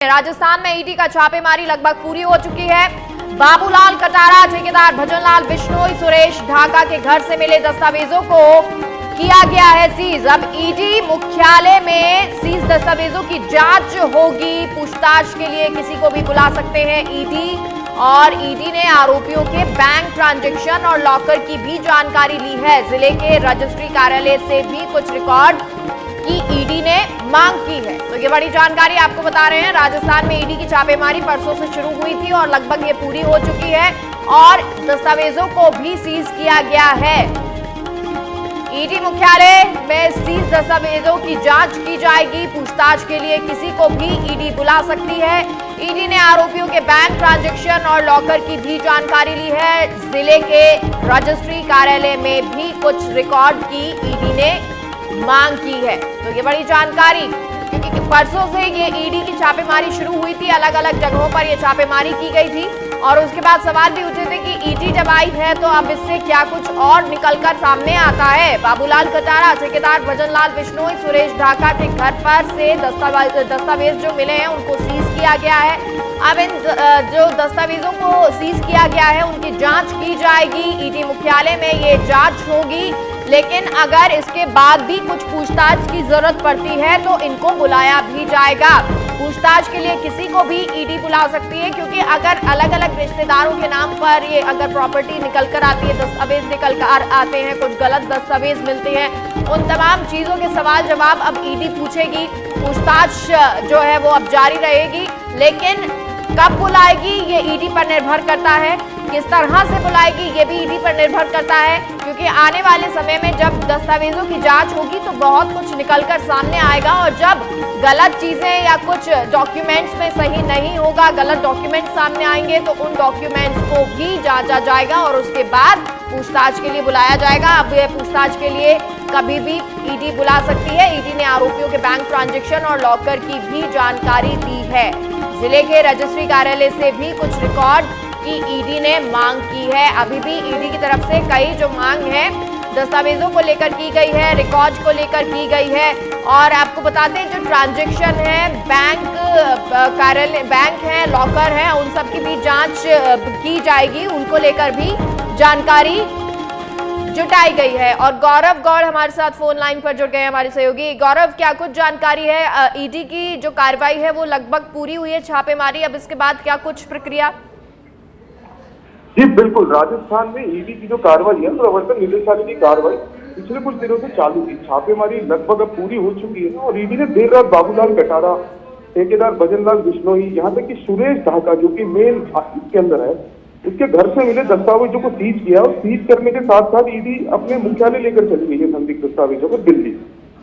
राजस्थान में ईडी का छापेमारी लगभग पूरी हो चुकी है। बाबूलाल कटारा, ठेकेदार भजनलाल बिश्नोई, सुरेश ढाका के घर से मिले दस्तावेजों को किया गया है सीज। अब ईडी मुख्यालय में सीज दस्तावेजों की जांच होगी। पूछताछ के लिए किसी को भी बुला सकते हैं ईडी। और ईडी ने आरोपियों के बैंक ट्रांजैक्शन और लॉकर की भी जानकारी ली है। जिले के रजिस्ट्री कार्यालय से भी कुछ रिकॉर्ड की ईडी ने मांग की है। तो ये बड़ी जानकारी आपको बता रहे हैं। राजस्थान में ईडी की छापेमारी परसों से शुरू हुई थी और लगभग ये पूरी हो चुकी है और दस्तावेजों को भी सीज किया गया है। ईडी मुख्यालय में सीज दस्तावेजों की जांच की जाएगी। पूछताछ के लिए किसी को भी ईडी बुला सकती है। ईडी ने आरोपियों के बैंक ट्रांजैक्शन और लॉकर की भी जानकारी ली है। जिले के रजिस्ट्री कार्यालय में भी कुछ रिकॉर्ड की ईडी ने मांग की है। तो ये बड़ी जानकारी, क्योंकि परसों से ये ईडी की छापेमारी शुरू हुई थी। अलग अलग जगहों पर ये छापेमारी की गई थी और उसके बाद सवाल भी उठे थे कि ईडी जब आई है तो अब इससे क्या कुछ और निकलकर सामने आता है। बाबूलाल कटारा, ठेकेदार भजनलाल बिश्नोई, सुरेश ढाका के घर पर से दस्तावेज जो मिले हैं उनको सीज किया गया है। अब इन जो दस्तावेजों को सीज किया गया है उनकी जांच की जाएगी। ईडी मुख्यालय में ये जांच होगी, लेकिन अगर इसके बाद भी कुछ पूछताछ की जरूरत पड़ती है तो इनको बुलाया भी जाएगा। पूछताछ के लिए किसी को भी ईडी बुला सकती है, क्योंकि अगर अलग अलग रिश्तेदारों के नाम पर ये अगर प्रॉपर्टी निकल कर आती है, दस्तावेज निकल कर आते हैं, कुछ गलत दस्तावेज मिलते हैं, उन तमाम चीजों के सवाल जवाब अब ईडी पूछेगी। पूछताछ जो है वो अब जारी रहेगी, लेकिन कब बुलाएगी ये ईडी पर निर्भर करता है। किस तरह से बुलाएगी ये भी ईडी पर निर्भर करता है, क्योंकि आने वाले समय में जब दस्तावेजों की जांच होगी तो बहुत कुछ निकलकर सामने आएगा और जब गलत चीजें या कुछ डॉक्यूमेंट्स में सही नहीं होगा, गलत डॉक्यूमेंट्स सामने आएंगे तो उन डॉक्यूमेंट्स को भी जांचा जाएगा और उसके बाद पूछताछ के लिए बुलाया जाएगा। अब ये पूछताछ के लिए कभी भी ईडी बुला सकती है। ईडी ने आरोपियों के बैंक ट्रांजैक्शन और लॉकर की भी जानकारी दी है। जिले के रजिस्ट्री कार्यालय से भी कुछ रिकॉर्ड की ईडी ने मांग की है। अभी भी ईडी की तरफ से कई जो मांग है दस्तावेजों को लेकर की गई है, रिकॉर्ड को लेकर की गई है। और आपको बताते हैं जो ट्रांजैक्शन है, बैंक कार्यालय, बैंक है, लॉकर है, उन सब की भी जांच की जाएगी। उनको लेकर भी जानकारी जुटाई गई है। और गौरव गौड़ हमारे साथ फोन लाइन पर जुड़ गए हैं, हमारे सहयोगी। गौरव, क्या कुछ जानकारी है? ईडी की जो कार्रवाई है वो लगभग पूरी हुई है, छापेमारी, अब इसके बाद क्या कुछ प्रक्रिया? जी बिल्कुल, राजस्थान में ईडी की जो कार्रवाई है, प्रवर्तन निदेशालय की कार्रवाई पिछले कुछ दिनों से चालू थी। छापेमारी लगभग अब पूरी हो चुकी है और ईडी ने देर रात बाबूलाल कटारा, ठेकेदार भजनलाल बिश्नोई, यहाँ तक कि सुरेश ढाका जो कि मेन इसके अंदर है, उसके घर से मिले दस्तावेजों को सीज किया और सीज करने के साथ साथ ईडी अपने मुख्यालय लेकर चली गई है संदिग्ध दस्तावेजों को दिल्ली।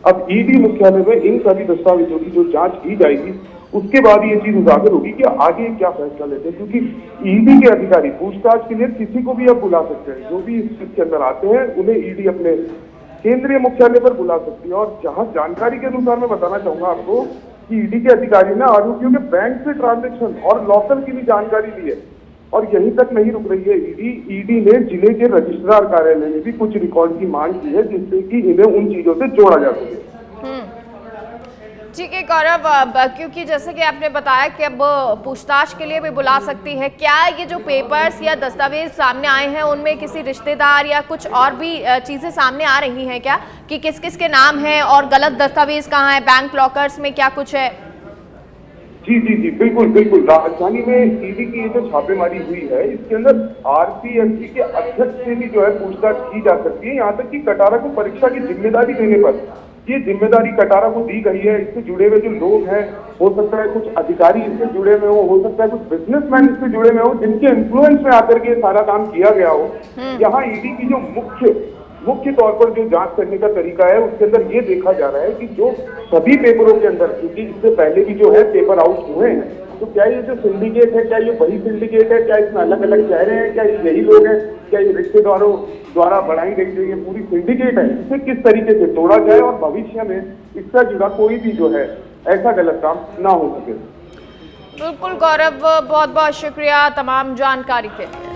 अब ईडी मुख्यालय में इन सभी दस्तावेजों की जो जांच की जाएगी उसके बाद ये चीज उजागर होगी कि आगे क्या फैसला लेते हैं, क्योंकि ईडी के अधिकारी पूछताछ के लिए किसी को भी अब बुला सकते हैं। जो भी इसके अंदर आते हैं उन्हें ईडी अपने केंद्रीय मुख्यालय पर बुला सकती है। और जहां जानकारी के अनुसार मैं बताना चाहूंगा आपको कि ईडी के अधिकारी ने आरोपियों के बैंक से ट्रांजेक्शन और लॉकर की भी जानकारी ली है। और यहीं तक नहीं रुक रही है ईडी ने जिले के रजिस्ट्रार कार्यालय में भी कुछ रिकॉर्ड की मांग की है, जिससे कि इन्हें उन चीजों से जोड़ा जा सके। ठीक है गौरव, क्योंकि जैसे कि आपने बताया कि अब पूछताछ के लिए भी बुला सकती है, क्या ये जो पेपर्स या दस्तावेज सामने आए हैं उनमें किसी रिश्तेदार या कुछ और भी चीजें सामने आ रही हैं क्या, कि किस किस के नाम है और गलत दस्तावेज कहाँ है, बैंक लॉकर्स में क्या कुछ है? जी जी जी बिल्कुल बिल्कुल, राजधानी में ईडी की ये जो छापेमारी हुई है इसके अंदर आरपीएससी के अध्यक्ष से भी जो है पूछताछ की जा सकती है। यहाँ तक कि कटारा को परीक्षा की जिम्मेदारी देने पर ये जिम्मेदारी कटारा को दी गई है। इससे जुड़े हुए जो लोग हैं, हो सकता है कुछ अधिकारी इससे जुड़े हुए हो सकता है कुछ बिजनेसमैन इससे जुड़े हुए हो, जिनके इन्फ्लुएंस में आकर के सारा काम किया गया हो। यहाँ ईडी की जो मुख्य तौर पर जो जांच करने का तरीका है उसके अंदर ये देखा जा रहा है कि जो सभी पेपरों के अंदर, क्योंकि इससे पहले भी जो है पेपर आउट हुए हैं, तो क्या ये जो सिंडिकेट है, क्या ये वही सिंडिकेट है, क्या इसमें अलग अलग चेहरे हैं, क्या ये यही लोग हैं, क्या ये रिश्तेदारों द्वारा बढ़ाई गई जो ये पूरी सिंडिकेट है, इसे किस तरीके से तोड़ा जाए और भविष्य में इससे जुड़ा कोई भी जो है ऐसा गलत काम ना हो सके। बिल्कुल गौरव, बहुत बहुत शुक्रिया तमाम जानकारी के लिए।